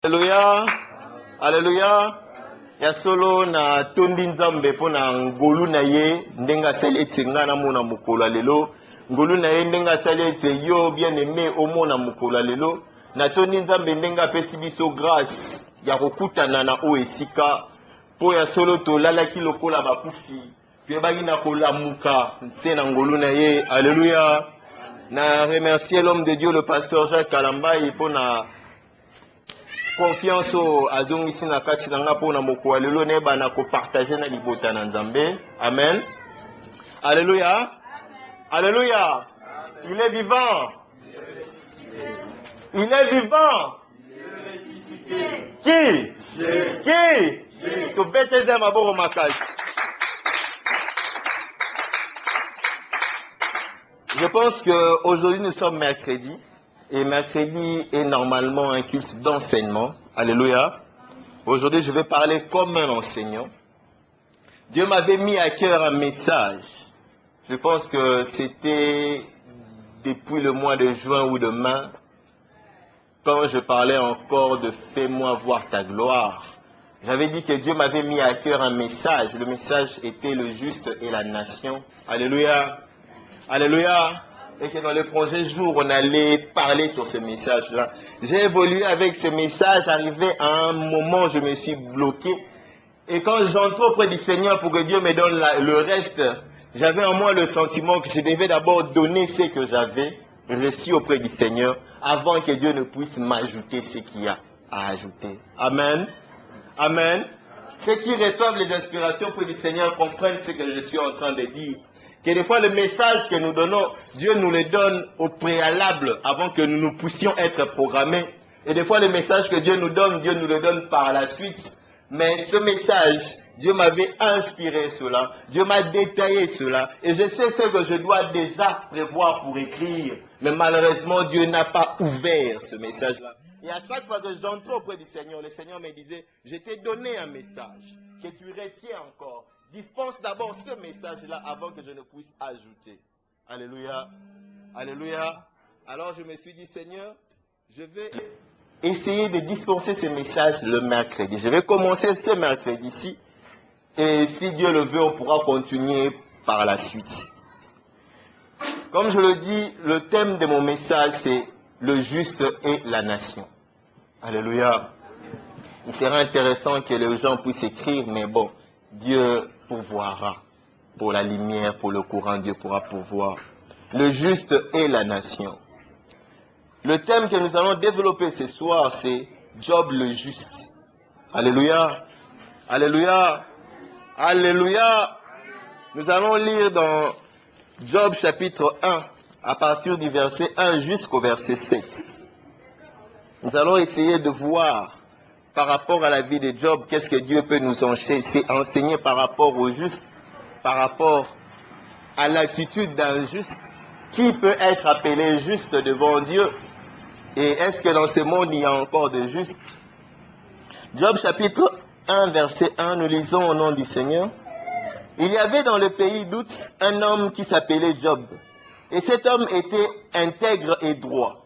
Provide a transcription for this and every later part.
Alléluia, alléluia. Ya solo na tondi nzambe pona ngolu na ye ndenga sali etenga na mona mukolo lelo. Ngolu na ye ndenga sali ete yo bien aimé omona mukolo lelo. Na tondi nzambe ndenga pesi biso grâce ya kokutana na o esika po ya solo to lalaki lokola bakufi. Tuyebaki na kolamuka nse na ngolu na ye. Alléluia. Na remercier l'homme de Dieu le pasteur Jacques Kalambai pona confiance au azongisi na kati nanga pona moko lelo ne bana ko partager na libota na Nzambe. Amen. Alléluia. Alléluia. Il est vivant. Il est vivant. Qui? Qui? To bete za maboko makasi. Je pense qu'aujourd'hui nous sommes mercredi. Et mercredi est normalement un culte d'enseignement. Alléluia. Aujourd'hui, je vais parler comme un enseignant. Dieu m'avait mis à cœur un message. Je pense que c'était depuis le mois de juin ou de mai, quand je parlais encore de « Fais-moi voir ta gloire ». J'avais dit que Dieu m'avait mis à cœur un message. Le message était le juste et la nation. Alléluia. Alléluia. Et que dans les prochains jours, on allait parler sur ce message-là. J'ai évolué avec ce message, arrivé à un moment où je me suis bloqué. Et quand j'entre auprès du Seigneur pour que Dieu me donne le reste, j'avais en moi le sentiment que je devais d'abord donner ce que j'avais reçu auprès du Seigneur avant que Dieu ne puisse m'ajouter ce qu'il y a à ajouter. Amen. Amen. Ceux qui reçoivent les inspirations auprès du Seigneur comprennent ce que je suis en train de dire. Que des fois le message que nous donnons, Dieu nous le donne au préalable avant que nous puissions être programmés. Et des fois le message que Dieu nous le donne par la suite. Mais ce message, Dieu m'avait inspiré cela. Dieu m'a détaillé cela. Et je sais ce que je dois déjà prévoir pour écrire. Mais malheureusement, Dieu n'a pas ouvert ce message-là. Et à chaque fois que j'entrais auprès du Seigneur, le Seigneur me disait, je t'ai donné un message que tu retiens encore. Dispense d'abord ce message-là avant que je ne puisse ajouter. Alléluia. Alléluia. Alors je me suis dit, Seigneur, je vais essayer de dispenser ce message le mercredi. Je vais commencer ce mercredi-ci. Et si Dieu le veut, on pourra continuer par la suite. Comme je le dis, le thème de mon message, c'est le juste et la nation. Alléluia. Il sera intéressant que les gens puissent écrire, mais bon, Dieu pourvoira. Pour la lumière, pour le courant, Dieu pourra pourvoir. Le juste et la nation. Le thème que nous allons développer ce soir, c'est Job le juste. Alléluia. Alléluia. Alléluia. Nous allons lire dans Job chapitre 1, à partir du verset 1 jusqu'au verset 7. Nous allons essayer de voir par rapport à la vie de Job, qu'est-ce que Dieu peut nous enseigner par rapport au juste, par rapport à l'attitude d'un juste. Qui peut être appelé juste devant Dieu? Et est-ce que dans ce monde, il y a encore de justes? Job chapitre 1, verset 1, nous lisons au nom du Seigneur. Il y avait dans le pays d'Out un homme qui s'appelait Job. Et cet homme était intègre et droit.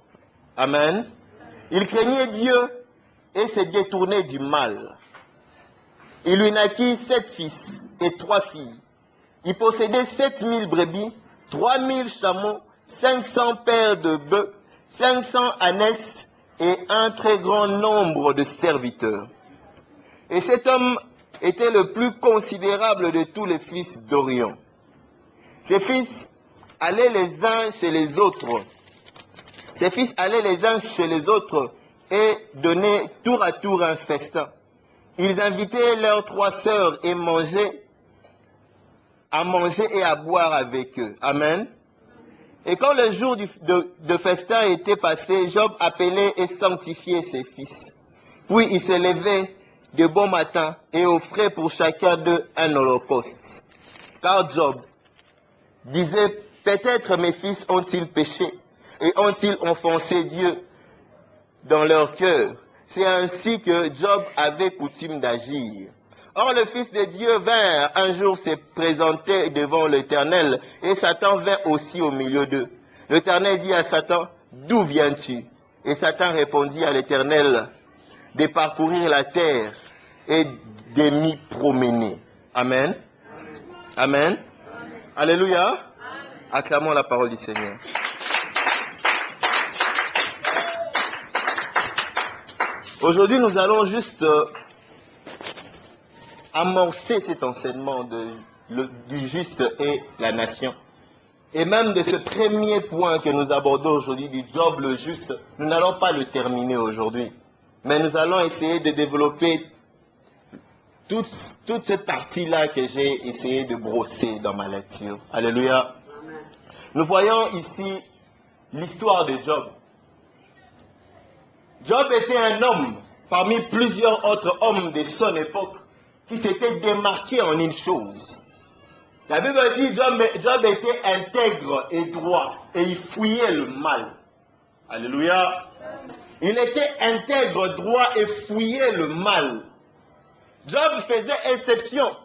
Amen. Il craignait Dieu et se détournait du mal. Il lui naquit 7 fils et 3 filles. Il possédait 7000 brebis, 3000 chameaux, 500 paires de bœufs, 500 ânesses et un très grand nombre de serviteurs. Et cet homme était le plus considérable de tous les fils d'Orion. Ses fils allaient les uns chez les autres. Ses fils allaient les uns chez les autres et donnaient tour à tour un festin. Ils invitaient leurs 3 sœurs et à manger et à boire avec eux. Amen. Et quand le jour de festin était passé, Job appelait et sanctifiait ses fils. Puis il se levait de bon matin et offrait pour chacun d'eux un holocauste. Car Job disait, peut-être mes fils ont-ils péché et ont-ils offensé Dieu dans leur cœur. C'est ainsi que Job avait coutume d'agir. Or le Fils de Dieu vint un jour se présenter devant l'Éternel, et Satan vint aussi au milieu d'eux. L'Éternel dit à Satan, d'où viens-tu? Et Satan répondit à l'Éternel, de parcourir la terre et de m'y promener. Amen. Amen. Alléluia. Acclamons la parole du Seigneur. Aujourd'hui, nous allons juste amorcer cet enseignement du juste et la nation. Et même de ce premier point que nous abordons aujourd'hui, du job le juste, nous n'allons pas le terminer aujourd'hui. Mais nous allons essayer de développer toute cette partie-là que j'ai essayé de brosser dans ma lecture. Alléluia. Nous voyons ici l'histoire de Job. Job était un homme parmi plusieurs autres hommes de son époque qui s'était démarqué en une chose. La Bible dit que Job était intègre et droit et il fuyait le mal. Alléluia. Il était intègre, droit et fuyait le mal. Job faisait exception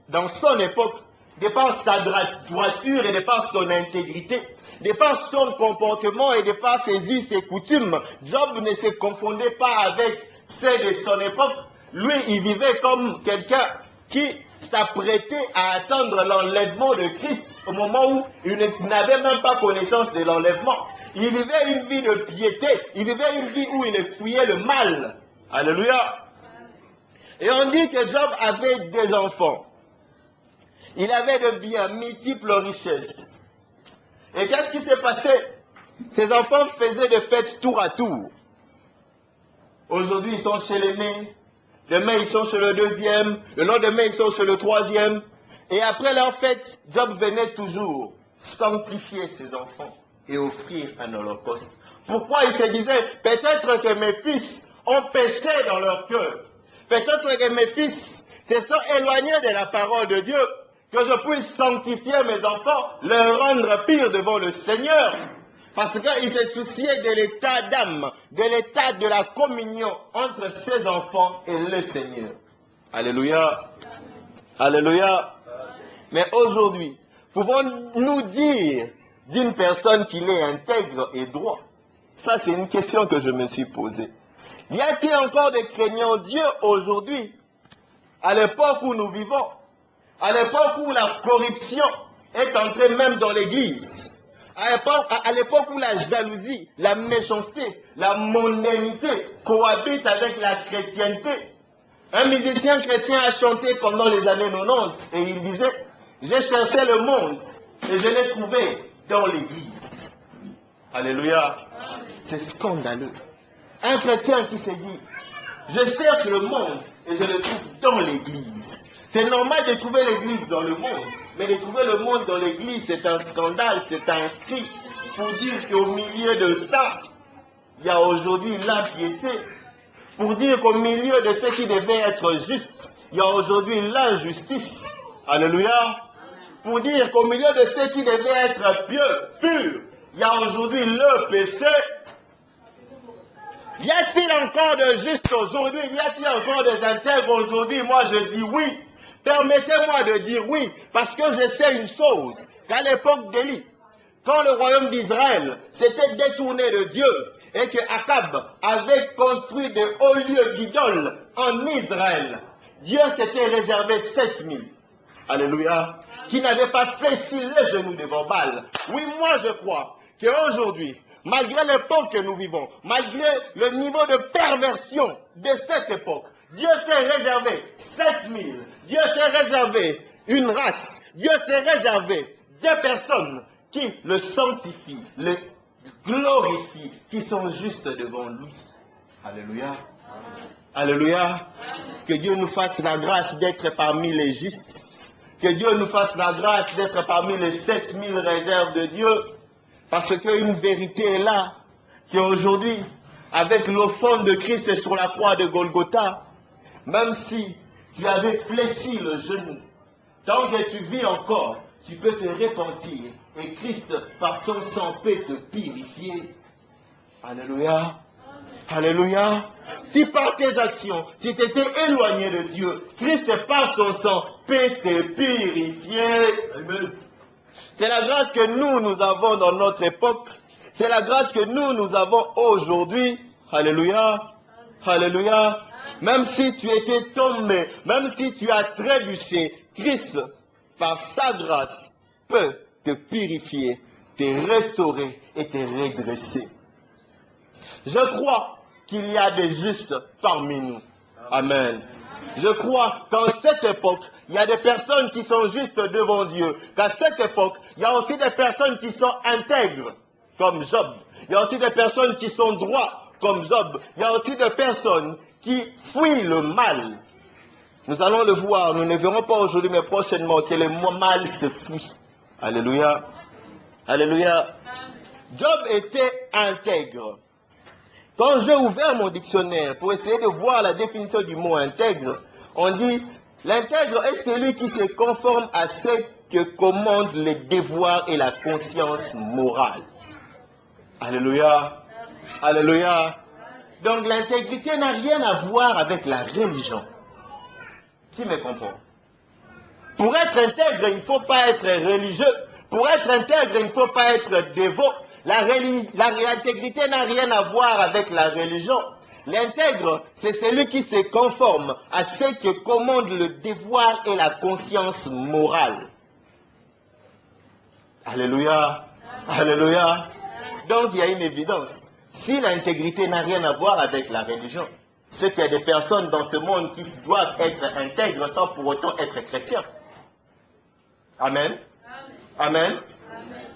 dans son époque de par sa droiture et de par son intégrité, de par son comportement et de par ses us et coutumes. Job ne se confondait pas avec ceux de son époque. Lui, il vivait comme quelqu'un qui s'apprêtait à attendre l'enlèvement de Christ au moment où il n'avait même pas connaissance de l'enlèvement. Il vivait une vie de piété, il vivait une vie où il fuyait le mal. Alléluia. Et on dit que Job avait des enfants. Il avait de biens, multiples richesses. Et qu'est-ce qui s'est passé? Ses enfants faisaient des fêtes tour à tour. Aujourd'hui, ils sont chez l'aîné. Demain, ils sont chez le deuxième. Le lendemain, ils sont chez le troisième. Et après leur fête, Job venait toujours sanctifier ses enfants et offrir un holocauste. Pourquoi il se disait, peut-être que mes fils ont péché dans leur cœur. Peut-être que mes fils se sont éloignés de la parole de Dieu, que je puisse sanctifier mes enfants, leur rendre pire devant le Seigneur. Parce qu'il se souciait de l'état d'âme, de l'état de la communion entre ses enfants et le Seigneur. Alléluia. Alléluia. Mais aujourd'hui, pouvons-nous dire d'une personne qu'il est intègre et droit? Ça, c'est une question que je me suis posée. Y a-t-il encore des craignants Dieu aujourd'hui, à l'époque où nous vivons, à l'époque où la corruption est entrée même dans l'église, à l'époque où la jalousie, la méchanceté, la mondanité cohabitent avec la chrétienté? Un musicien chrétien a chanté pendant les années 90 et il disait, j'ai cherché le monde et je l'ai trouvé dans l'église. Alléluia. C'est scandaleux. Un chrétien qui se dit, je cherche le monde et je le trouve dans l'église. C'est normal de trouver l'église dans le monde, mais de trouver le monde dans l'église, c'est un scandale, c'est un cri pour dire qu'au milieu de ça, il y a aujourd'hui l'impiété. Pour dire qu'au milieu de ce qui devait être juste, il y a aujourd'hui l'injustice. Alléluia. Pour dire qu'au milieu de ce qui devait être pieux, pur, il y a aujourd'hui le péché. Y a-t-il encore de juste aujourd'hui? Y a-t-il encore des intègres aujourd'hui? Moi je dis oui. Permettez-moi de dire oui, parce que je sais une chose, qu'à l'époque d'Élie, quand le royaume d'Israël s'était détourné de Dieu, et que Akab avait construit de hauts lieux d'idoles en Israël, Dieu s'était réservé 7000. Alléluia. Qui n'avaient pas fléchi les genoux devant Baal. Oui, moi je crois qu'aujourd'hui, malgré l'époque que nous vivons, malgré le niveau de perversion de cette époque, Dieu s'est réservé 7000. Dieu s'est réservé une race. Dieu s'est réservé des personnes qui le sanctifient, le glorifient, qui sont justes devant lui. Alléluia. Alléluia. Que Dieu nous fasse la grâce d'être parmi les justes. Que Dieu nous fasse la grâce d'être parmi les 7000 réserves de Dieu. Parce qu'une vérité est là, qu'aujourd'hui, avec l'offrande de Christ sur la croix de Golgotha, même si tu avais fléchi le genou, tant que tu vis encore, tu peux te repentir. Et Christ, par son sang, peut te purifier. Alléluia. Alléluia. Si par tes actions, tu t'étais éloigné de Dieu, Christ, par son sang, peut te purifier. Amen. C'est la grâce que nous avons dans notre époque. C'est la grâce que nous avons aujourd'hui. Alléluia. Alléluia. Même si tu étais tombé, même si tu as trébuché, Christ, par sa grâce, peut te purifier, te restaurer et te redresser. Je crois qu'il y a des justes parmi nous. Amen. Je crois qu'en cette époque, il y a des personnes qui sont justes devant Dieu. Qu'à cette époque, il y a aussi des personnes qui sont intègres, comme Job. Il y a aussi des personnes qui sont droits, comme Job. Il y a aussi des personnes qui fuient le mal. Nous allons le voir, nous ne verrons pas aujourd'hui, mais prochainement, que le mal se fuit. Alléluia. Alléluia. Job était intègre. Quand j'ai ouvert mon dictionnaire pour essayer de voir la définition du mot intègre, on dit l'intègre est celui qui se conforme à ce que commandent les devoirs et la conscience morale. Alléluia. Alléluia. Donc l'intégrité n'a rien à voir avec la religion. Tu me comprends? Pour être intègre, il ne faut pas être religieux. Pour être intègre, il ne faut pas être dévot. L'intégrité n'a rien à voir avec la religion. L'intègre, c'est celui qui se conforme à ce que commandent le devoir et la conscience morale. Alléluia. Alléluia. Donc il y a une évidence. Si l'intégrité n'a rien à voir avec la religion, c'est qu'il y a des personnes dans ce monde qui doivent être intègres sans pour autant être chrétiens. Amen. Amen.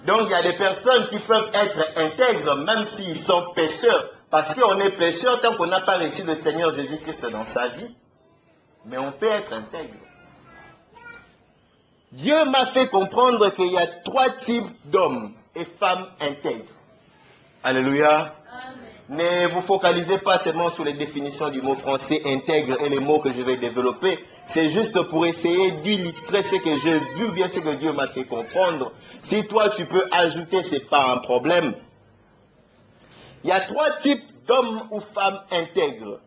Donc il y a des personnes qui peuvent être intègres même s'ils sont pécheurs. Parce qu'on est pécheur tant qu'on n'a pas reçu le Seigneur Jésus-Christ dans sa vie. Mais on peut être intègre. Dieu m'a fait comprendre qu'il y a 3 types d'hommes et femmes intègres. Alléluia. Ne vous focalisez pas seulement sur les définitions du mot français intègre et les mots que je vais développer. C'est juste pour essayer d'illustrer ce que j'ai vu, bien ce que Dieu m'a fait comprendre. Si toi tu peux ajouter, ce n'est pas un problème. Il y a 3 types d'hommes ou femmes intègres.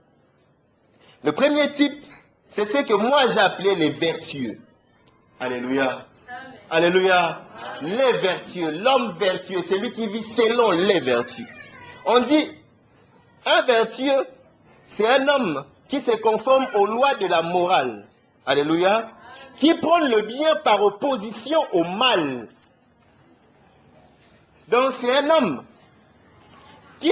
Le premier type, c'est ce que moi j'ai appelé les vertueux. Alléluia. Alléluia. Les vertueux, l'homme vertueux, c'est lui qui vit selon les vertus. On dit, un vertueux, c'est un homme qui se conforme aux lois de la morale. Alléluia. Qui prend le bien par opposition au mal. Donc c'est un homme qui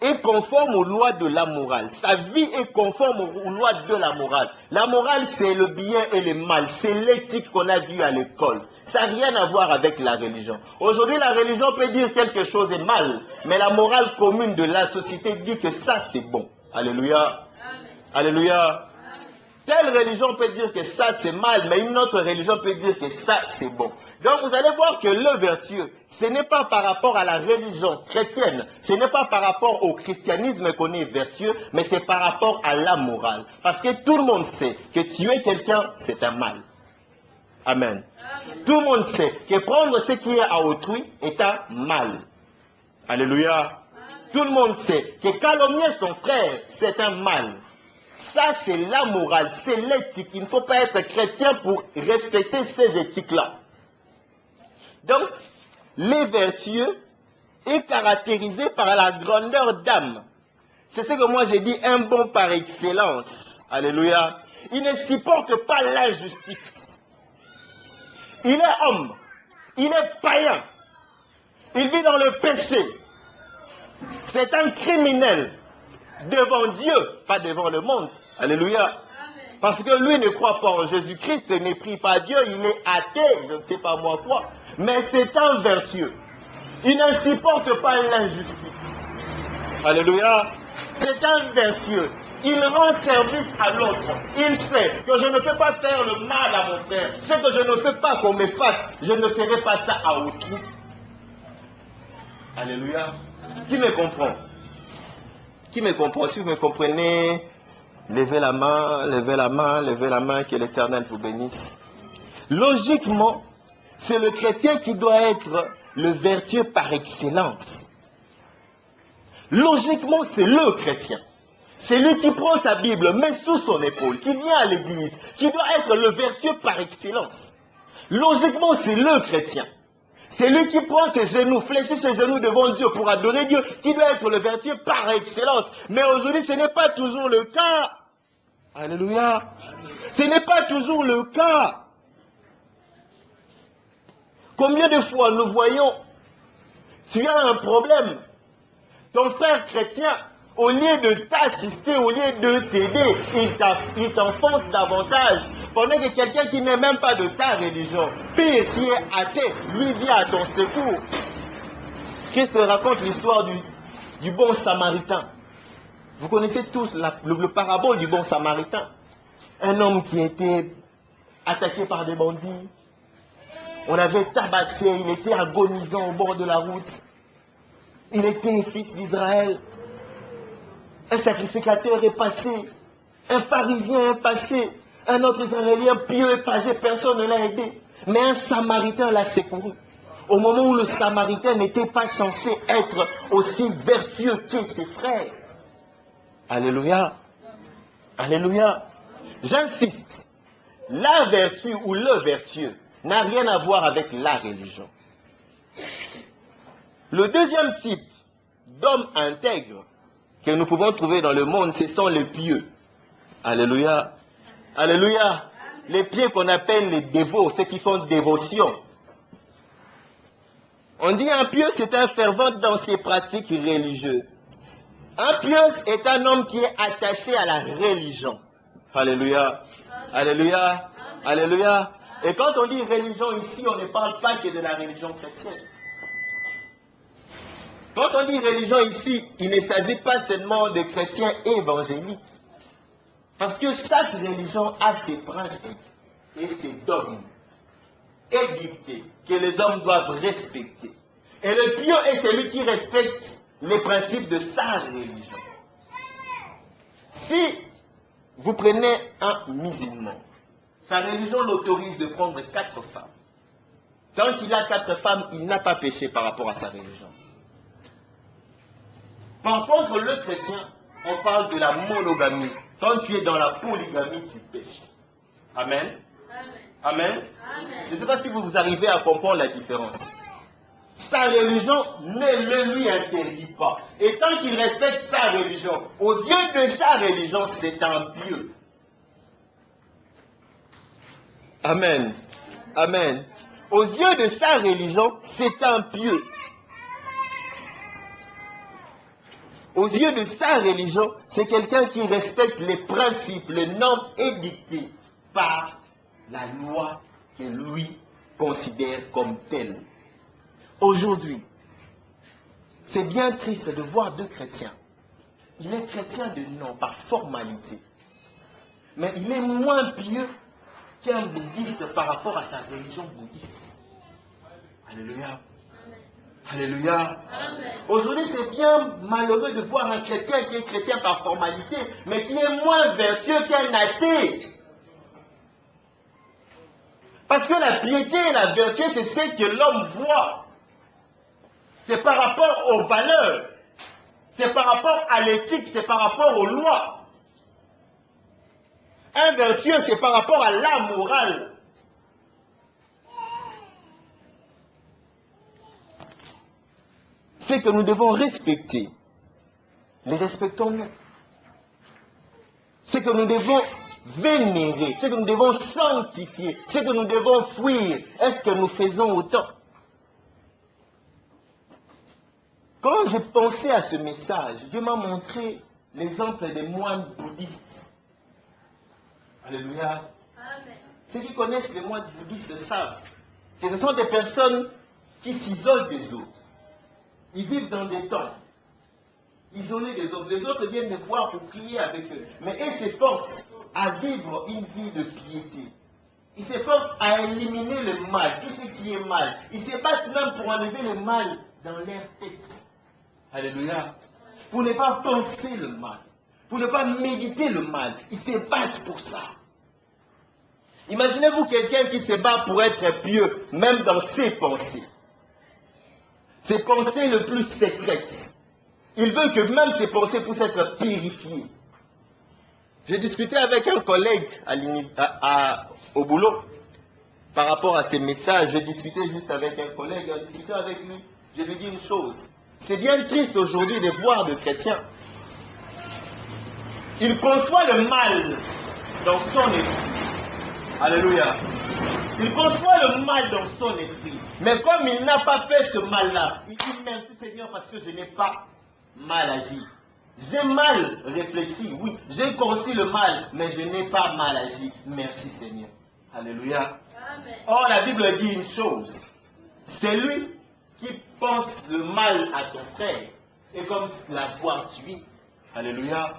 est conforme aux lois de la morale. Sa vie est conforme aux lois de la morale. La morale, c'est le bien et le mal. C'est l'éthique qu'on a vue à l'école. Ça n'a rien à voir avec la religion. Aujourd'hui, la religion peut dire quelque chose est mal, mais la morale commune de la société dit que ça, c'est bon. Alléluia. Alléluia. Telle religion peut dire que ça, c'est mal, mais une autre religion peut dire que ça, c'est bon. Donc, vous allez voir que le vertueux, ce n'est pas par rapport à la religion chrétienne, ce n'est pas par rapport au christianisme qu'on est vertueux, mais c'est par rapport à la morale. Parce que tout le monde sait que tuer quelqu'un, c'est un mal. Amen. Tout le monde sait que prendre ce qui est à autrui est un mal. Alléluia. Tout le monde sait que calomnier son frère, c'est un mal. Ça, c'est la morale, c'est l'éthique. Il ne faut pas être chrétien pour respecter ces éthiques-là. Donc, les vertueux est caractérisé par la grandeur d'âme. C'est ce que moi j'ai dit, un bon par excellence. Alléluia. Il ne supporte pas l'injustice. Il est homme. Il est païen. Il vit dans le péché. C'est un criminel devant Dieu, pas devant le monde. Alléluia. Parce que lui ne croit pas en Jésus-Christ, il ne prie pas Dieu, il est athée, je ne sais pas moi quoi. Mais c'est un vertueux. Il ne supporte pas l'injustice. Alléluia. C'est un vertueux. Il rend service à l'autre. Il sait que je ne peux pas faire le mal à mon frère. Ce que je ne fais pas qu'on me fasse, je ne ferai pas ça à autrui. Alléluia. Qui me comprend? Qui me comprend? Si vous me comprenez, levez la main, levez la main, levez la main, que l'Éternel vous bénisse. Logiquement, c'est le chrétien qui doit être le vertueux par excellence. Logiquement, c'est le chrétien. C'est lui qui prend sa Bible, met sous son épaule, qui vient à l'église, qui doit être le vertueux par excellence. Logiquement, c'est le chrétien. C'est lui qui prend ses genoux, fléchit ses genoux devant Dieu pour adorer Dieu, qui doit être le vertueux par excellence. Mais aujourd'hui, ce n'est pas toujours le cas. Alléluia. Ce n'est pas toujours le cas. Combien de fois nous voyons, tu as un problème, ton frère chrétien, au lieu de t'assister, au lieu de t'aider, il t'enfonce davantage. Pendant que quelqu'un qui n'est même pas de ta religion, pire, qui est athée, lui vient à ton secours. Christ raconte l'histoire du bon samaritain. Vous connaissez tous le parabole du bon samaritain. Un homme qui était attaqué par des bandits. On l'avait tabassé, il était agonisant au bord de la route. Il était fils d'Israël. Un sacrificateur est passé. Un pharisien est passé. Un autre Israélien pieux est passé. Personne ne l'a aidé. Mais un samaritain l'a secouru. Au moment où le samaritain n'était pas censé être aussi vertueux que ses frères. Alléluia. Alléluia. J'insiste. La vertu ou le vertueux n'a rien à voir avec la religion. Le deuxième type d'hommes intègres que nous pouvons trouver dans le monde, ce sont les pieux. Alléluia. Alléluia. Les pieux qu'on appelle les dévots, ceux qui font dévotion. On dit un pieux, c'est un fervent dans ses pratiques religieuses. Un pieux est un homme qui est attaché à la religion. Alléluia. Alléluia. Alléluia. Et quand on dit religion ici, on ne parle pas que de la religion chrétienne. Quand on dit religion ici, il ne s'agit pas seulement de chrétiens évangéliques. Parce que chaque religion a ses principes et ses dogmes édictés que les hommes doivent respecter. Et le pieux est celui qui respecte les principes de sa religion. Si vous prenez un musulman, sa religion l'autorise de prendre 4 femmes. Tant qu'il a 4 femmes, il n'a pas péché par rapport à sa religion. Par contre, le chrétien, on parle de la monogamie. Quand tu es dans la polygamie, tu pêches. Amen. Amen. Je ne sais pas si vous arrivez à comprendre la différence. Sa religion ne le lui interdit pas. Et tant qu'il respecte sa religion, aux yeux de sa religion, c'est un pieux. Amen. Amen. Aux yeux de sa religion, c'est un pieux. Aux yeux de sa religion, c'est quelqu'un qui respecte les principes, les normes édictées par la loi que lui considère comme telle. Aujourd'hui, c'est bien triste de voir 2 chrétiens. Il est chrétien de nom, par formalité. Mais il est moins pieux qu'un bouddhiste par rapport à sa religion bouddhiste. Alléluia. Alléluia. Aujourd'hui, c'est bien malheureux de voir un chrétien qui est chrétien par formalité, mais qui est moins vertueux qu'un athée. Parce que la piété et la vertu, c'est ce que l'homme voit. C'est par rapport aux valeurs. C'est par rapport à l'éthique, c'est par rapport aux lois. Un vertueux, c'est par rapport à la morale. C'est que nous devons respecter. Les respectons-nous. C'est que nous devons vénérer. C'est que nous devons sanctifier. C'est que nous devons fuir. Est-ce que nous faisons autant? Quand j'ai pensé à ce message, Dieu m'a montré l'exemple des moines bouddhistes. Alléluia. Amen. Ceux qui connaissent les moines bouddhistes savent que ce sont des personnes qui s'isolent des autres. Ils vivent dans des temples, isolés des autres. Les autres viennent les voir pour prier avec eux. Mais ils s'efforcent à vivre une vie de piété. Ils s'efforcent à éliminer le mal, tout ce qui est mal. Ils se battent même pour enlever le mal dans leur tête. Alléluia. Pour ne pas penser le mal. Pour ne pas méditer le mal. Ils se battent pour ça. Imaginez-vous quelqu'un qui se bat pour être pieux, même dans ses pensées. Ses pensées les plus secrètes. Il veut que même ses pensées puissent être purifiées. J'ai discuté avec un collègue au boulot. par rapport à ces messages, je discutais juste avec un collègue, en discutant avec lui, je lui dis une chose. C'est bien triste aujourd'hui de voir des chrétiens. Il conçoit le mal dans son esprit. Alléluia. Il conçoit le mal dans son esprit. Mais comme il n'a pas fait ce mal-là, il dit merci Seigneur parce que je n'ai pas mal agi. J'ai mal réfléchi, oui. J'ai conçu le mal, mais je n'ai pas mal agi. Merci Seigneur. Alléluia. Amen. Or, la Bible dit une chose. C'est lui qui pense le mal à son frère et comme l'avoir tué. Alléluia.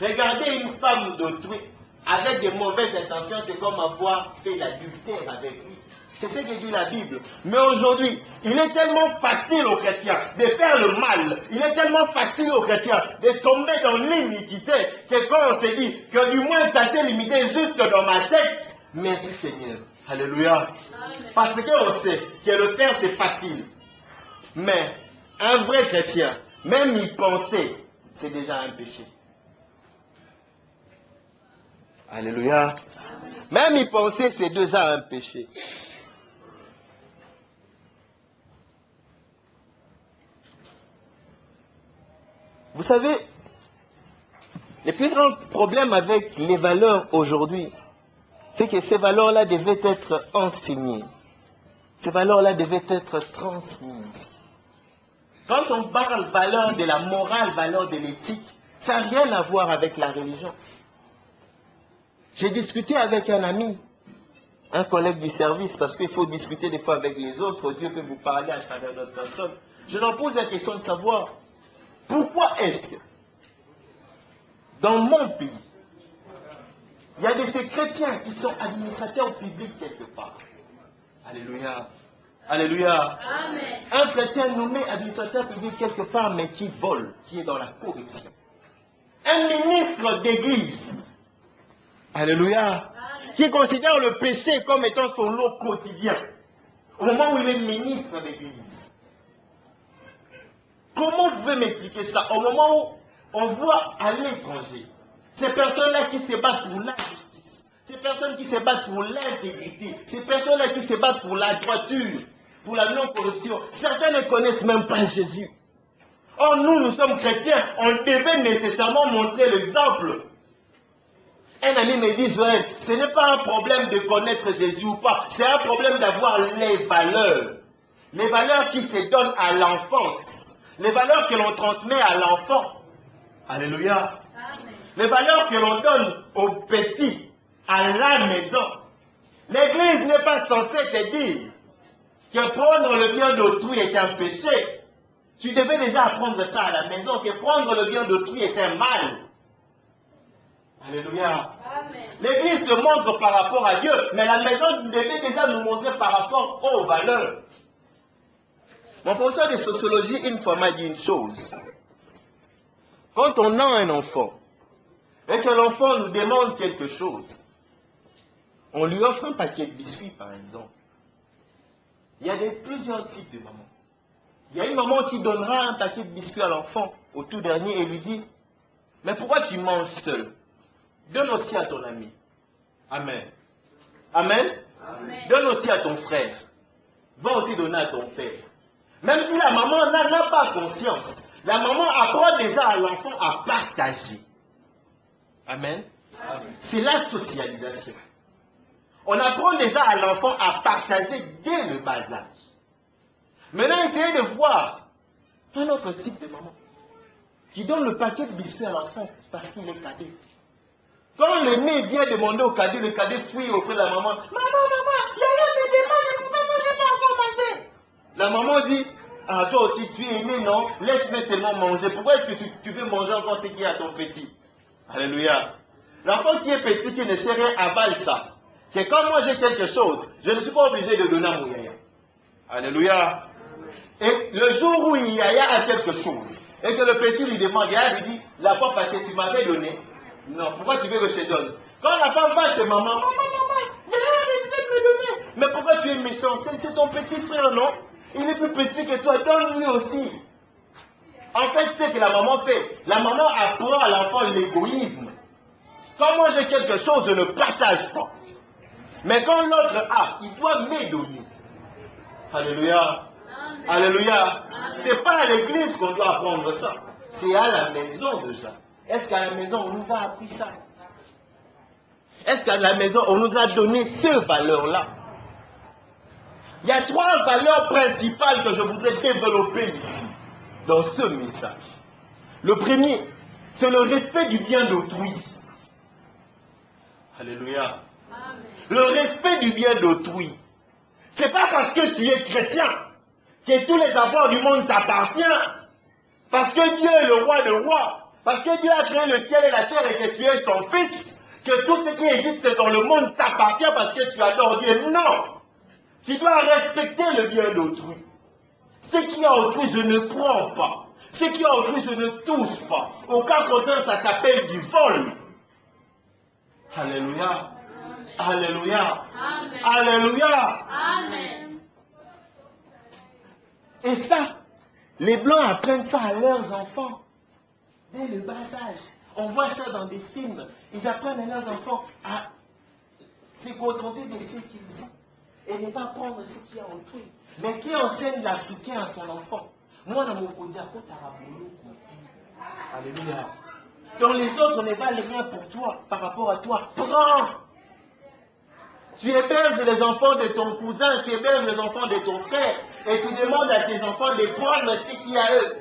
Regardez une femme d'autrui avec de mauvaises intentions, c'est comme avoir fait l'adultère avec lui. C'est ce que dit la Bible. Mais aujourd'hui, il est tellement facile aux chrétiens de faire le mal. Il est tellement facile aux chrétiens de tomber dans l'iniquité que quand on se dit que du moins ça s'est limité juste dans ma tête. Merci Seigneur. Alléluia. Parce qu'on sait que le faire c'est facile. Mais un vrai chrétien, même y penser, c'est déjà un péché. Alléluia. Même y penser, c'est déjà un péché. Vous savez, le plus grand problème avec les valeurs aujourd'hui, c'est que ces valeurs-là devaient être enseignées. Ces valeurs-là devaient être transmises. Quand on parle valeur de la morale, valeur de l'éthique, ça n'a rien à voir avec la religion. J'ai discuté avec un ami, un collègue du service, parce qu'il faut discuter des fois avec les autres, Dieu peut vous parler à travers d'autres personnes. Je leur pose la question de savoir, pourquoi est-ce que, dans mon pays, il y a de ces chrétiens qui sont administrateurs publics quelque part. Alléluia. Alléluia. Amen. Un chrétien nommé administrateur public quelque part, mais qui vole, qui est dans la corruption. Un ministre d'église. Alléluia. Amen. Qui considère le péché comme étant son lot quotidien. Au moment où il est ministre d'église. Comment vous pouvez m'expliquer ça? Au moment où on voit à l'étranger ces personnes-là qui se battent pour la justice, ces personnes qui se battent pour l'intégrité, ces personnes-là qui se battent pour la droiture, pour la non-corruption, certains ne connaissent même pas Jésus. Or, nous sommes chrétiens, on devait nécessairement montrer l'exemple. Un ami me dit, Joël, ce n'est pas un problème de connaître Jésus ou pas, c'est un problème d'avoir les valeurs. Les valeurs qui se donnent à l'enfance. Les valeurs que l'on transmet à l'enfant. Alléluia. Amen. Les valeurs que l'on donne aux petits, à la maison. L'église n'est pas censée te dire que prendre le bien d'autrui est un péché. Tu devais déjà apprendre ça à la maison, que prendre le bien d'autrui est un mal. Alléluia. L'église te montre par rapport à Dieu, mais la maison devait déjà nous montrer par rapport aux valeurs. Mon professeur de sociologie, une fois, m'a dit une chose. Quand on a un enfant, et que l'enfant nous demande quelque chose, on lui offre un paquet de biscuits, par exemple. Il y a plusieurs types de mamans. Il y a une maman qui donnera un paquet de biscuits à l'enfant, au tout dernier, et lui dit, mais pourquoi tu manges seul? Donne aussi à ton ami. Amen. Amen. Amen. Donne aussi à ton frère. Va aussi donner à ton père. Même si la maman n'a pas conscience, la maman apprend déjà à l'enfant à partager. Amen. Amen. C'est la socialisation. On apprend déjà à l'enfant à partager dès le bas âge. Maintenant, essayez de voir un autre type de maman qui donne le paquet de biscuits à l'enfant parce qu'il est cadet. Quand l'aîné vient demander au cadet, le cadet fuit auprès de la maman. Maman, Yaya me demande pourquoi moi je n'ai pas encore mangé. La maman dit, ah toi aussi tu es aîné, non? Laisse-moi seulement manger. Pourquoi est-ce que tu veux manger encore ce qu'il y a à ton petit? Alléluia. L'enfant qui est petit, qui ne sait rien, avale ça. C'est quand moi j'ai quelque chose, je ne suis pas obligé de donner à mon yaya. Alléluia. Et le jour où yaya a quelque chose, et que le petit lui demande, yaya lui dit, la fois passée tu m'avais donné. Non, pourquoi tu veux que je te donne? Quand la femme va chez maman, maman, yaya a décidé de me donner. Mais pourquoi tu es méchant? C'est ton petit frère, non? Il est plus petit que toi, donne-lui aussi. En fait, c'est ce que la maman fait. La maman apprend à l'enfant l'égoïsme. Quand moi j'ai quelque chose, je ne partage pas. Mais quand l'autre a, il doit me donner. Alléluia. Alléluia. Ce n'est pas à l'église qu'on doit apprendre ça. C'est à la maison déjà. Est-ce qu'à la maison, on nous a appris ça? Est-ce qu'à la maison, on nous a donné ces valeurs-là? Il y a 3 valeurs principales que je voudrais développer ici, dans ce message. Le premier, c'est le respect du bien d'autrui. Alléluia. Amen. Le respect du bien d'autrui. Ce n'est pas parce que tu es chrétien que tous les avoirs du monde t'appartiennent. Parce que Dieu est le roi des rois. Parce que Dieu a créé le ciel et la terre et que tu es son fils. Que tout ce qui existe dans le monde t'appartient parce que tu adores Dieu. Non. Tu dois respecter le bien d'autrui. Ce qui est autrui, je ne prends pas. Ce qui est autrui, je ne touche pas. Au cas contraire, ça s'appelle du vol. Alléluia. Alléluia. Amen. Alléluia. Amen. Et ça, les Blancs apprennent ça à leurs enfants. Dès le bas âge. On voit ça dans des films. Ils apprennent à leurs enfants à se contenter de ce qu'ils ont. Et ne pas prendre ce qu'il y a autrui. Mais qui enseigne l'Africain à son enfant? Moi, dans mon côté, alléluia. Donc les autres ne valent rien pour toi, par rapport à toi. Prends. Tu héberges les enfants de ton cousin, tu héberges les enfants de ton frère, et tu demandes à tes enfants de prendre ce qu'il y a eux.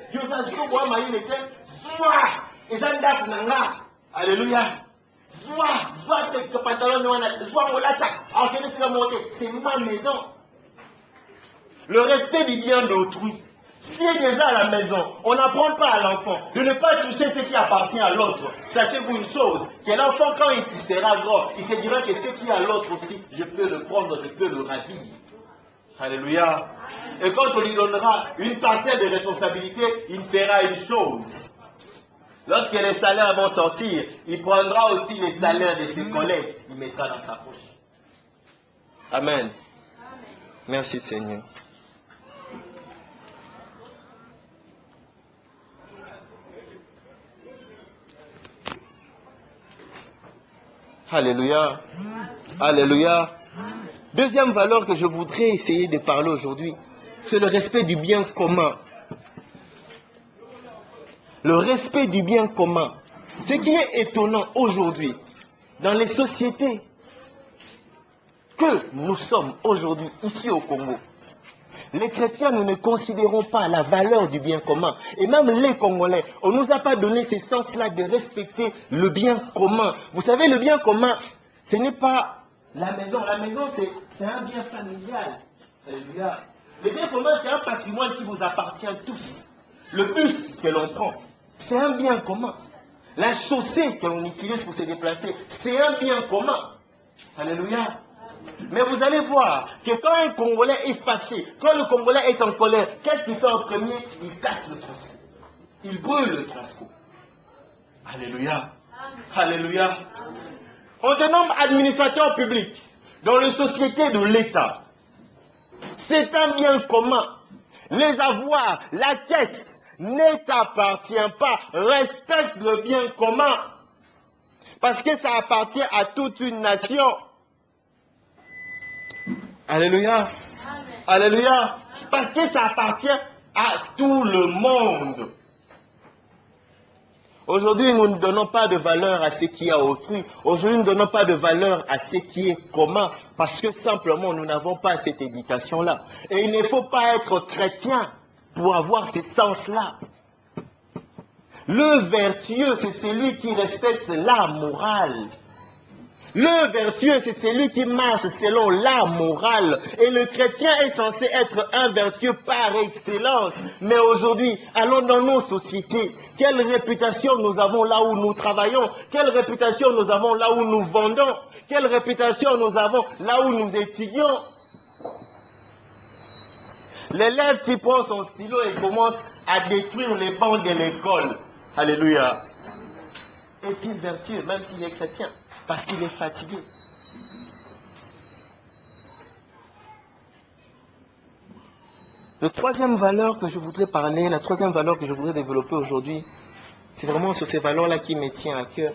Alléluia. C'est ma maison. Le respect du bien d'autrui. Si déjà à la maison, on n'apprend pas à l'enfant de ne pas toucher ce qui appartient à l'autre. Sachez-vous une chose, que l'enfant quand il sera grand, il se dira que ce qui est à l'autre aussi, je peux le prendre, je peux le ravir. Alléluia. Et quand on lui donnera une parcelle de responsabilité, il fera une chose. Lorsque les salaires vont sortir, il prendra aussi les salaires de ses collègues, il mettra dans sa poche. Amen. Merci Seigneur. Alléluia. Alléluia. Deuxième valeur que je voudrais essayer de parler aujourd'hui, c'est le respect du bien commun. Le respect du bien commun. Ce qui est étonnant aujourd'hui, dans les sociétés que nous sommes aujourd'hui ici au Congo, les chrétiens, nous ne considérons pas la valeur du bien commun. Et même les Congolais, on ne nous a pas donné ce sens-là de respecter le bien commun. Vous savez, le bien commun, ce n'est pas la maison. La maison, c'est un bien familial. Alléluia. Le bien commun, c'est un patrimoine qui vous appartient tous. Le bus que l'on prend, c'est un bien commun. La chaussée que l'on utilise pour se déplacer, c'est un bien commun. Alléluia. Mais vous allez voir que quand un Congolais est fâché, quand le Congolais est en colère, qu'est-ce qu'il fait en premier? Il casse le trasco. Il brûle le trasco. Alléluia. Alléluia. On se nomme administrateur public dans les sociétés de l'État. C'est un bien commun. Les avoirs, la caisse ne t'appartient pas. Respecte le bien commun. Parce que ça appartient à toute une nation. Alléluia. Amen. Alléluia. Parce que ça appartient à tout le monde. Aujourd'hui, nous ne donnons pas de valeur à ce qui est autrui. Aujourd'hui, nous ne donnons pas de valeur à ce qui est commun. Parce que simplement, nous n'avons pas cette éducation-là. Et il ne faut pas être chrétien pour avoir ce sens-là. Le vertueux, c'est celui qui respecte la morale. Le vertueux, c'est celui qui marche selon la morale. Et le chrétien est censé être un vertueux par excellence. Mais aujourd'hui, allons dans nos sociétés. Quelle réputation nous avons là où nous travaillons? Quelle réputation nous avons là où nous vendons? Quelle réputation nous avons là où nous étudions? L'élève qui prend son stylo et commence à détruire les bancs de l'école. Alléluia. Est-il vertueux, même s'il est chrétien? Parce qu'il est fatigué. La troisième valeur que je voudrais parler, la troisième valeur que je voudrais développer aujourd'hui, c'est vraiment sur ces valeurs-là qui me tient à cœur.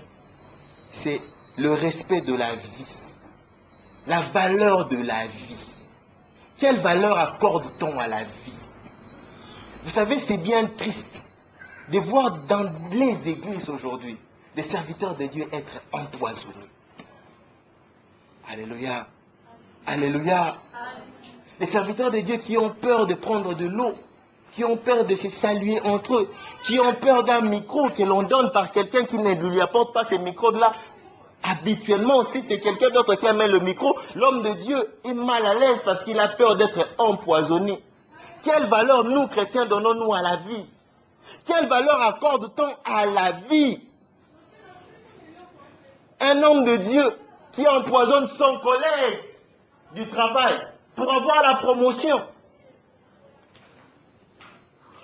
C'est le respect de la vie. La valeur de la vie. Quelle valeur accorde-t-on à la vie? Vous savez, c'est bien triste de voir dans les églises aujourd'hui des serviteurs de Dieu être empoisonnés. Alléluia. Alléluia. Les serviteurs de Dieu qui ont peur de prendre de l'eau, qui ont peur de se saluer entre eux, qui ont peur d'un micro que l'on donne par quelqu'un qui ne lui apporte pas ces micros-là. Habituellement, si c'est quelqu'un d'autre qui amène le micro, l'homme de Dieu est mal à l'aise parce qu'il a peur d'être empoisonné. Quelle valeur nous, chrétiens, donnons-nous à la vie? Quelle valeur accorde-t-on à la vie? Un homme de Dieu qui empoisonne son collègue du travail pour avoir la promotion.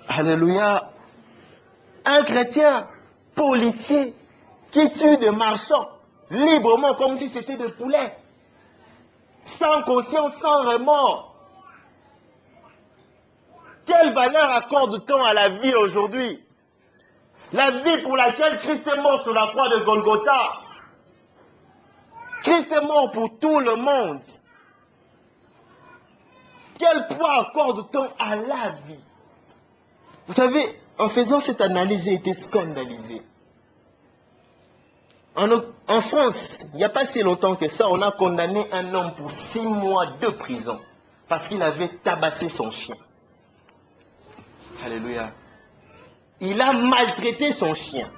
Alléluia. Un chrétien policier qui tue des marchands librement comme si c'était des poulets. Sans conscience, sans remords. Quelle valeur accorde-t-on à la vie aujourd'hui? La vie pour laquelle Christ est mort sur la croix de Golgotha. Christ est mort pour tout le monde. Quel poids accorde-t-on à la vie? Vous savez, en faisant cette analyse, j'ai été scandalisé. En France, il n'y a pas si longtemps que ça, on a condamné un homme pour 6 mois de prison parce qu'il avait tabassé son chien. Alléluia. Il a maltraité son chien.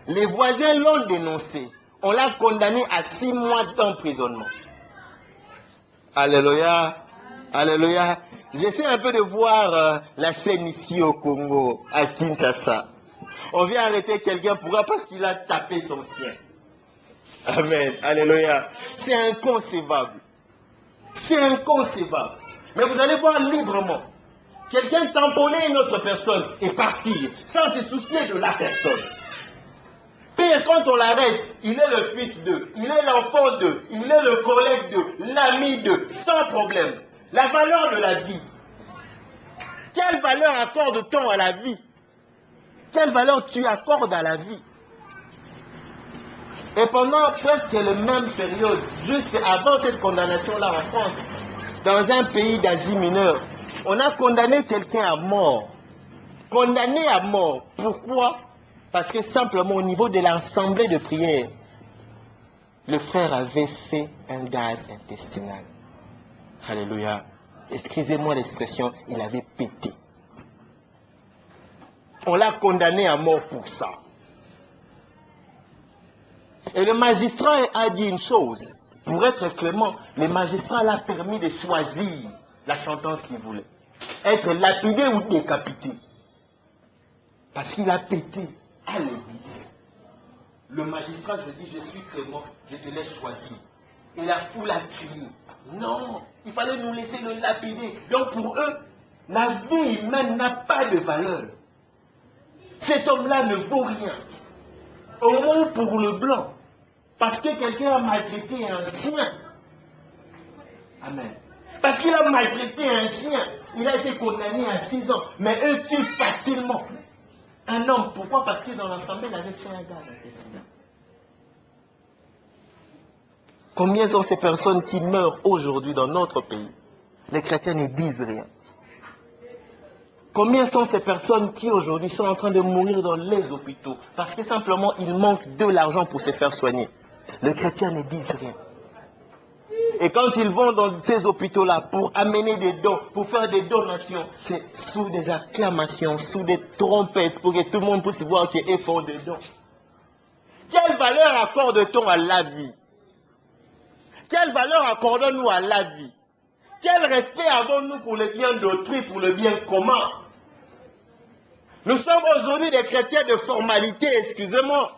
Les voisins l'ont dénoncé. On l'a condamné à 6 mois d'emprisonnement. Alléluia. Alléluia. J'essaie un peu de voir la scène ici au Congo, à Kinshasa. On vient arrêter quelqu'un parce qu'il a tapé son chien. Amen. Alléluia. C'est inconcevable. C'est inconcevable. Mais vous allez voir librement. Quelqu'un tamponner une autre personne et partir sans se soucier de la personne. Pire, quand on l'arrête, il est le fils d'eux, il est l'enfant d'eux, il est le collègue d'eux, l'ami d'eux, sans problème. La valeur de la vie. Quelle valeur accorde-t-on à la vie? Quelle valeur tu accordes à la vie? Et pendant presque la même période, juste avant cette condamnation-là en France, dans un pays d'Asie mineure, on a condamné quelqu'un à mort. Condamné à mort. Pourquoi? Parce que simplement au niveau de l'assemblée de prière, le frère avait fait un gaz intestinal. Alléluia. Excusez-moi l'expression, il avait pété. On l'a condamné à mort pour ça. Et le magistrat a dit une chose. Pour être clément, le magistrat l'a permis de choisir la sentence qu'il voulait. Être lapidé ou décapité. Parce qu'il a pété à l'église. Le magistrat se dit, je suis clément, je te laisse choisir. Et la foule a crié. Non, il fallait nous laisser le lapider. Donc pour eux, la vie humaine n'a pas de valeur. Cet homme-là ne vaut rien. Au moins pour le blanc. Parce que quelqu'un a maltraité un chien. Amen. Parce qu'il a maltraité un chien. Il a été condamné à 6 ans. Mais eux tuent facilement un homme. Pourquoi? Parce que dans l'assemblée, il avait fait un gars intestinal. Combien sont ces personnes qui meurent aujourd'hui dans notre pays? Les chrétiens ne disent rien. Combien sont ces personnes qui aujourd'hui sont en train de mourir dans les hôpitaux parce que simplement ils manquent de l'argent pour se faire soigner? Les chrétiens ne disent rien. Et quand ils vont dans ces hôpitaux-là pour amener des dons, pour faire des donations, c'est sous des acclamations, sous des trompettes pour que tout le monde puisse voir qu'ils font des dons. Quelle valeur accorde-t-on à la vie? Quelle valeur accordons-nous à la vie? Quel respect avons-nous pour le bien d'autrui, pour le bien commun? Nous sommes aujourd'hui des chrétiens de formalité, excusez-moi,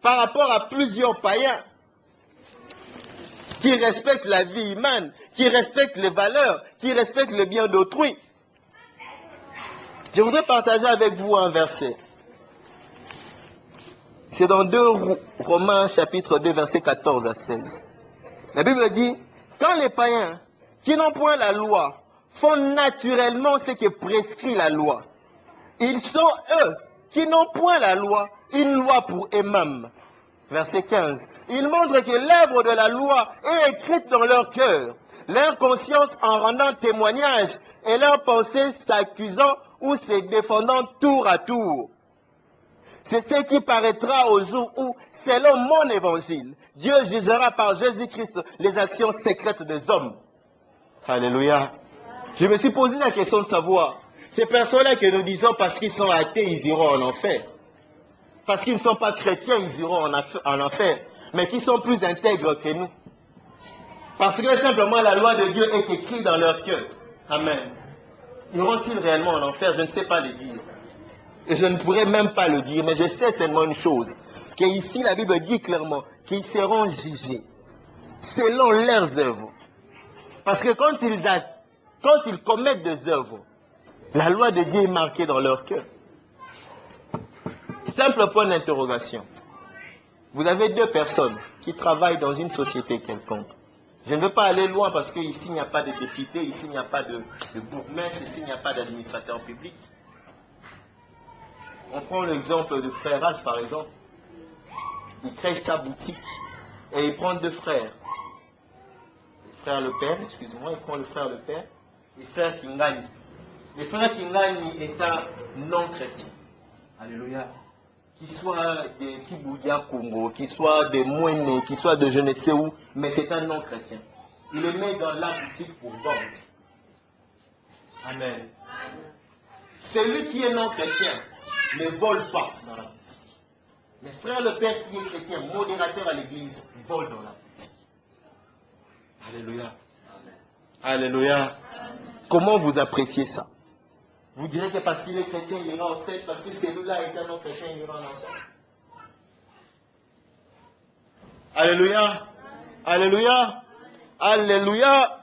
par rapport à plusieurs païens qui respectent la vie humaine, qui respectent les valeurs, qui respectent le bien d'autrui. Je voudrais partager avec vous un verset. C'est dans 2 Romains chapitre 2 verset 14 à 16. La Bible dit, quand les païens qui n'ont point la loi font naturellement ce que prescrit la loi, ils sont eux qui n'ont point la loi, une loi pour eux-mêmes, Verset 15. Il montre que l'œuvre de la loi est écrite dans leur cœur, leur conscience en rendant témoignage et leur pensée s'accusant ou se défendant tour à tour. C'est ce qui paraîtra au jour où, selon mon évangile, Dieu jugera par Jésus-Christ les actions secrètes des hommes. Alléluia. Je me suis posé la question de savoir, ces personnes-là que nous disons parce qu'ils sont athées, ils iront en enfer. Parce qu'ils ne sont pas chrétiens, ils iront en enfer. Mais qui sont plus intègres que nous. Parce que simplement la loi de Dieu est écrite dans leur cœur. Amen. Iront-ils réellement en enfer? Je ne sais pas le dire. Et je ne pourrais même pas le dire, mais je sais seulement une chose. Que ici la Bible dit clairement qu'ils seront jugés selon leurs œuvres. Parce que quand ils commettent des œuvres, la loi de Dieu est marquée dans leur cœur. Simple point d'interrogation. Vous avez deux personnes qui travaillent dans une société quelconque. Je ne veux pas aller loin parce qu'ici il n'y a pas de député, ici il n'y a pas de bourgmestre, ici il n'y a pas d'administrateur public. On prend l'exemple de frère H par exemple. Il crée sa boutique et il prend deux frères. Le frère le père, excuse-moi, il prend le frère le père et le frère Kingani. Le frère Kingani est un non-chrétien. Alléluia. Qu'il soit des Kiboudia Congo, qu'il soit des Mouene, qu'il soit de je ne sais où, mais c'est un non-chrétien. Il le met dans la boutique pour vendre. Amen. Celui qui est non-chrétien ne vole pas dans la boutique. Mais frère le père qui est chrétien, modérateur à l'église, vole dans la boutique. Alléluia. Alléluia. Comment vous appréciez ça? Vous direz que parce qu'il est chrétien, il ira en ciel, parce que celui-là est un non-chrétien, il ira en enfer. Alléluia. Alléluia. Alléluia.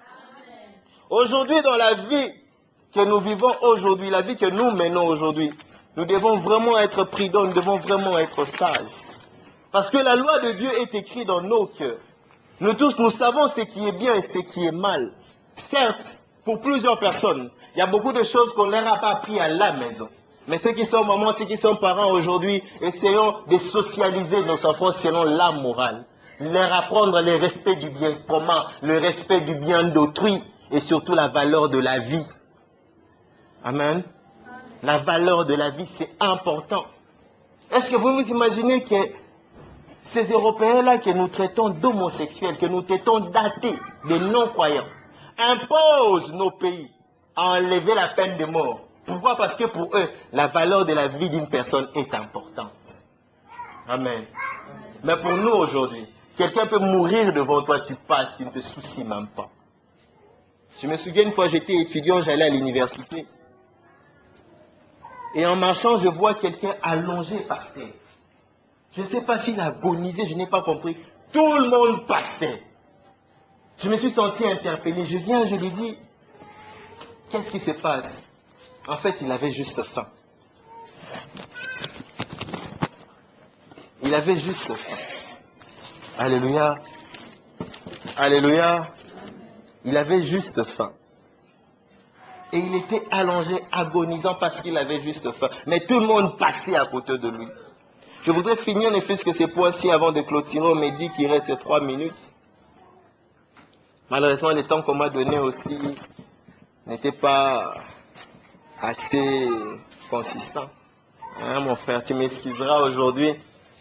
Aujourd'hui, dans la vie que nous vivons aujourd'hui, la vie que nous menons aujourd'hui, nous devons vraiment être prudents, nous devons vraiment être sages. Parce que la loi de Dieu est écrite dans nos cœurs. Nous tous, nous savons ce qui est bien et ce qui est mal. Certes, pour plusieurs personnes, il y a beaucoup de choses qu'on ne leur a pas appris à la maison. Mais ceux qui sont mamans, ceux qui sont parents aujourd'hui, essayons de socialiser nos enfants selon la morale. Leur apprendre le respect du bien commun, le respect du bien d'autrui et surtout la valeur de la vie. Amen. La valeur de la vie, c'est important. Est-ce que vous vous imaginez que ces Européens-là que nous traitons d'homosexuels, que nous traitons d'athées, de non-croyants, imposent nos pays à enlever la peine de mort? Pourquoi? Parce que pour eux, la valeur de la vie d'une personne est importante. Amen. Mais pour nous aujourd'hui, quelqu'un peut mourir devant toi, tu passes, tu ne te soucies même pas. Je me souviens une fois, j'étais étudiant, j'allais à l'université. Et en marchant, je vois quelqu'un allongé par terre. Je ne sais pas s'il agonisait, je n'ai pas compris. Tout le monde passait. Je me suis senti interpellé. Je viens, je lui dis, qu'est-ce qui se passe? En fait, il avait juste faim. Il avait juste faim. Alléluia. Alléluia. Il avait juste faim. Et il était allongé, agonisant parce qu'il avait juste faim. Mais tout le monde passait à côté de lui. Je voudrais finir ne fût-ce que ces points-ci avant de clôturer. On m'a dit qu'il reste 3 minutes. Malheureusement, le temps qu'on m'a donné aussi n'était pas assez consistant. Hein, mon frère, tu m'excuseras aujourd'hui.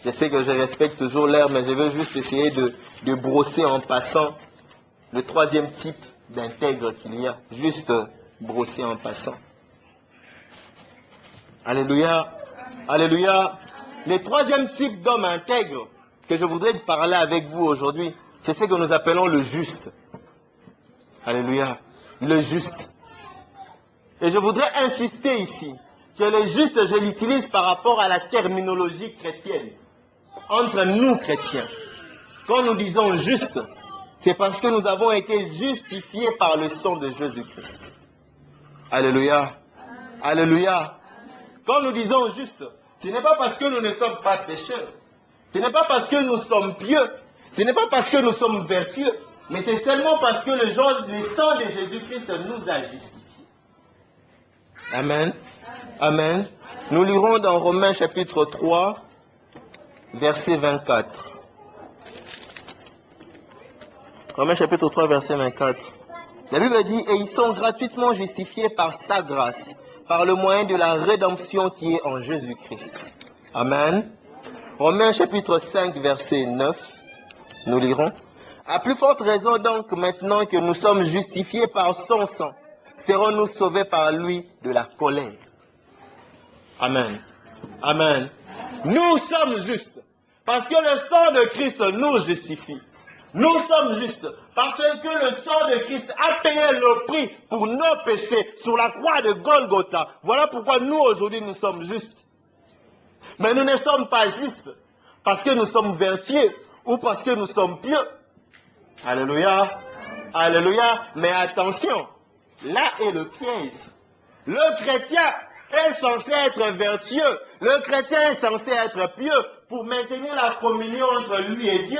Je sais que je respecte toujours l'heure, mais je veux juste essayer de brosser en passant le troisième type d'intègre qu'il y a. Juste brosser en passant. Alléluia. Alléluia. Le troisième type d'homme intègre que je voudrais parler avec vous aujourd'hui, c'est ce que nous appelons le juste. Alléluia. Le juste. Et je voudrais insister ici que le juste, je l'utilise par rapport à la terminologie chrétienne. Entre nous chrétiens, quand nous disons juste, c'est parce que nous avons été justifiés par le sang de Jésus-Christ. Alléluia. Alléluia. Quand nous disons juste, ce n'est pas parce que nous ne sommes pas pécheurs. Ce n'est pas parce que nous sommes pieux. Ce n'est pas parce que nous sommes vertueux. Mais c'est seulement parce que le sang de Jésus-Christ nous a justifiés. Amen. Amen. Nous lirons dans Romains chapitre 3, verset 24. Romains chapitre 3, verset 24. La Bible dit, et ils sont gratuitement justifiés par sa grâce, par le moyen de la rédemption qui est en Jésus-Christ. Amen. Romains chapitre 5, verset 9. Nous lirons. À plus forte raison donc, maintenant que nous sommes justifiés par son sang, serons-nous sauvés par lui de la colère. Amen. Amen. Nous sommes justes parce que le sang de Christ nous justifie. Nous sommes justes parce que le sang de Christ a payé le prix pour nos péchés sur la croix de Golgotha. Voilà pourquoi nous aujourd'hui nous sommes justes. Mais nous ne sommes pas justes parce que nous sommes vertueux ou parce que nous sommes pieux. Alléluia. Alléluia. Mais attention, là est le piège. Le chrétien est censé être vertueux. Le chrétien est censé être pieux pour maintenir la communion entre lui et Dieu.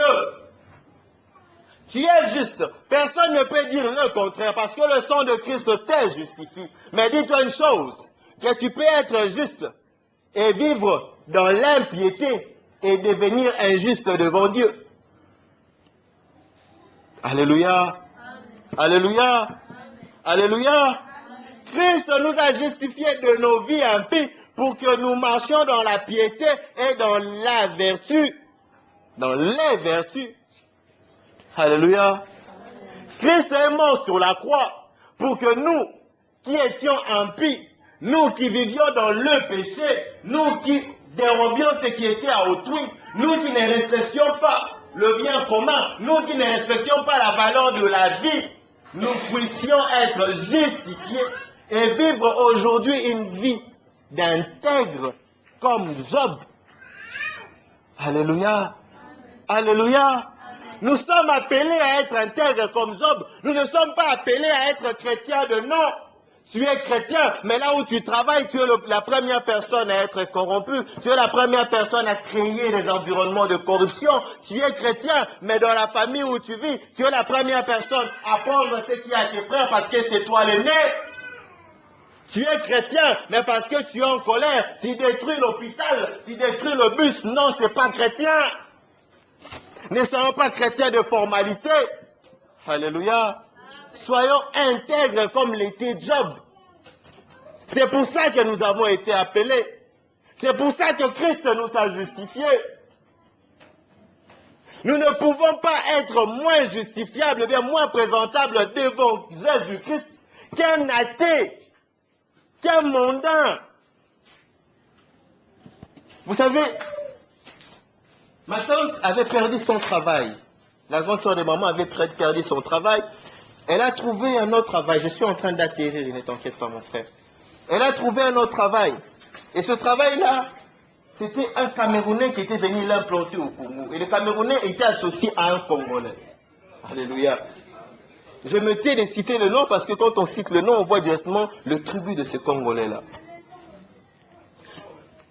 Tu es juste. Personne ne peut dire le contraire parce que le sang de Christ te justifie. Mais dis-toi une chose, que tu peux être juste et vivre dans l'impiété et devenir injuste devant Dieu. Alléluia. Alléluia. Alléluia. Christ nous a justifiés de nos vies impies pour que nous marchions dans la piété et dans la vertu. Dans les vertus. Alléluia. Christ est mort sur la croix pour que nous qui étions impies, nous qui vivions dans le péché, nous qui dérobions ce qui était à autrui, nous qui ne respections pas le bien commun, nous qui ne respections pas la valeur de la vie, nous puissions être justifiés et vivre aujourd'hui une vie d'intègre comme Job. Alléluia. Alléluia. Nous sommes appelés à être intègres comme Job. Nous ne sommes pas appelés à être chrétiens de nom. Tu es chrétien, mais là où tu travailles, tu es la première personne à être corrompu. Tu es la première personne à créer des environnements de corruption. Tu es chrétien, mais dans la famille où tu vis, tu es la première personne à prendre ce qui est à tes frères parce que c'est toi l'aîné. Tu es chrétien, mais parce que tu es en colère, tu détruis l'hôpital, tu détruis le bus. Non, c'est pas chrétien. Ne soyons pas chrétiens de formalité. Alléluia. Soyons intègres comme l'était Job. C'est pour ça que nous avons été appelés. C'est pour ça que Christ nous a justifiés. Nous ne pouvons pas être moins justifiables, bien moins présentables devant Jésus-Christ qu'un athée, qu'un mondain. Vous savez, ma tante avait perdu son travail. La grande soeur de maman avait perdu son travail. Elle a trouvé un autre travail. Je suis en train d'atterrir, ne t'inquiète pas mon frère. Elle a trouvé un autre travail. Et ce travail-là, c'était un Camerounais qui était venu l'implanter au Congo. Et le Camerounais était associé à un Congolais. Alléluia. Je me tais de citer le nom parce que quand on cite le nom, on voit directement le tribut de ce Congolais-là.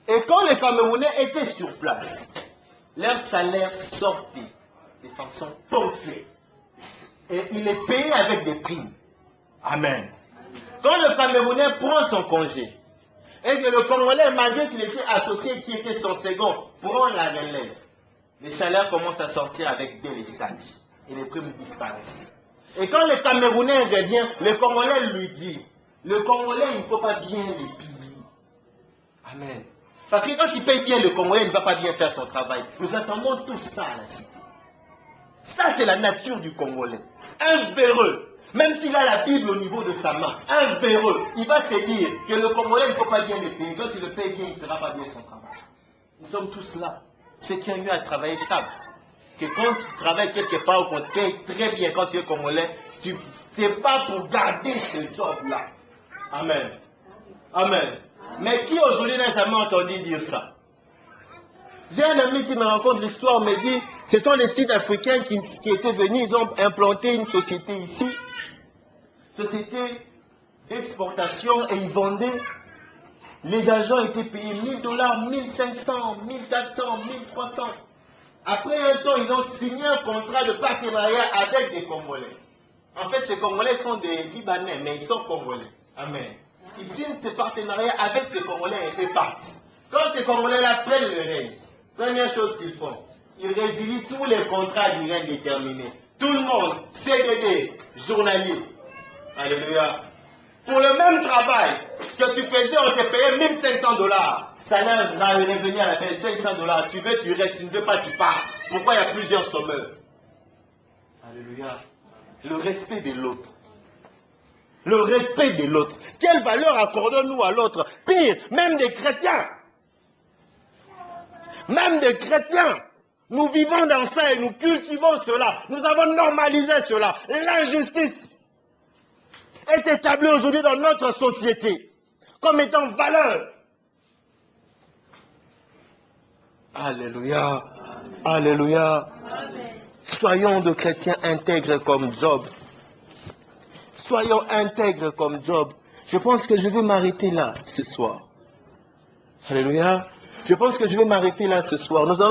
Et quand les Camerounais étaient sur place, leur salaire sortait de façon ponctuelle. Et il est payé avec des primes. Amen. Quand le Camerounais prend son congé, et que le Congolais, malgré qu'il était associé, qui était son second, prend la relève, les salaires commencent à sortir avec des stages. Et les primes disparaissent. Et quand le Camerounais revient, le Congolais lui dit, le Congolais, il ne faut pas bien les payer. Amen. Parce que quand il paye bien le Congolais, il ne va pas bien faire son travail. Nous attendons tout ça à la cité. Ça, c'est la nature du Congolais. Un véreux, même s'il a la Bible au niveau de sa main, un véreux, il va se dire que le Congolais, il ne faut pas bien le payer. Quand il le paye bien, il ne fera pas bien son travail. Nous sommes tous là. Ceux qui ont eu à travailler savent que quand tu travailles quelque part, on te paye très bien quand tu es Congolais, tu n'es pas pour garder ce job-là. Amen. Amen. Mais qui aujourd'hui n'a jamais entendu dire ça? J'ai un ami qui me raconte l'histoire, me dit, ce sont les Sud-Africains qui étaient venus, ils ont implanté une société ici, société d'exportation, et ils vendaient. Les agents étaient payés $1000, 1500, 1400, 1300. Après un temps, ils ont signé un contrat de partenariat avec des Congolais. En fait, ces Congolais sont des Libanais, mais ils sont Congolais. Amen. Ils signent ce partenariat avec ces Congolais et c'est parti. Quand ces Congolais-là prennent le règne, première chose qu'ils font, ils résilient tous les contrats d'Irène déterminés. Tous Tout le monde, CDD, journalier. Alléluia. Pour le même travail que tu faisais, on te payait 1500 $. Salaire va revenir à la fin, 500 $. Tu veux, tu restes, tu ne veux pas, tu pars. Pourquoi il y a plusieurs sommeurs? Alléluia. Le respect de l'autre. Le respect de l'autre. Quelle valeur accordons-nous à l'autre? Pire, même des chrétiens. Même des chrétiens. Nous vivons dans ça et nous cultivons cela. Nous avons normalisé cela. L'injustice est établie aujourd'hui dans notre société comme étant valeur. Alléluia. Alléluia. Soyons de chrétiens intègres comme Job. Soyons intègres comme Job. Je pense que je vais m'arrêter là ce soir. Alléluia. Je pense que je vais m'arrêter là ce soir. Nous allons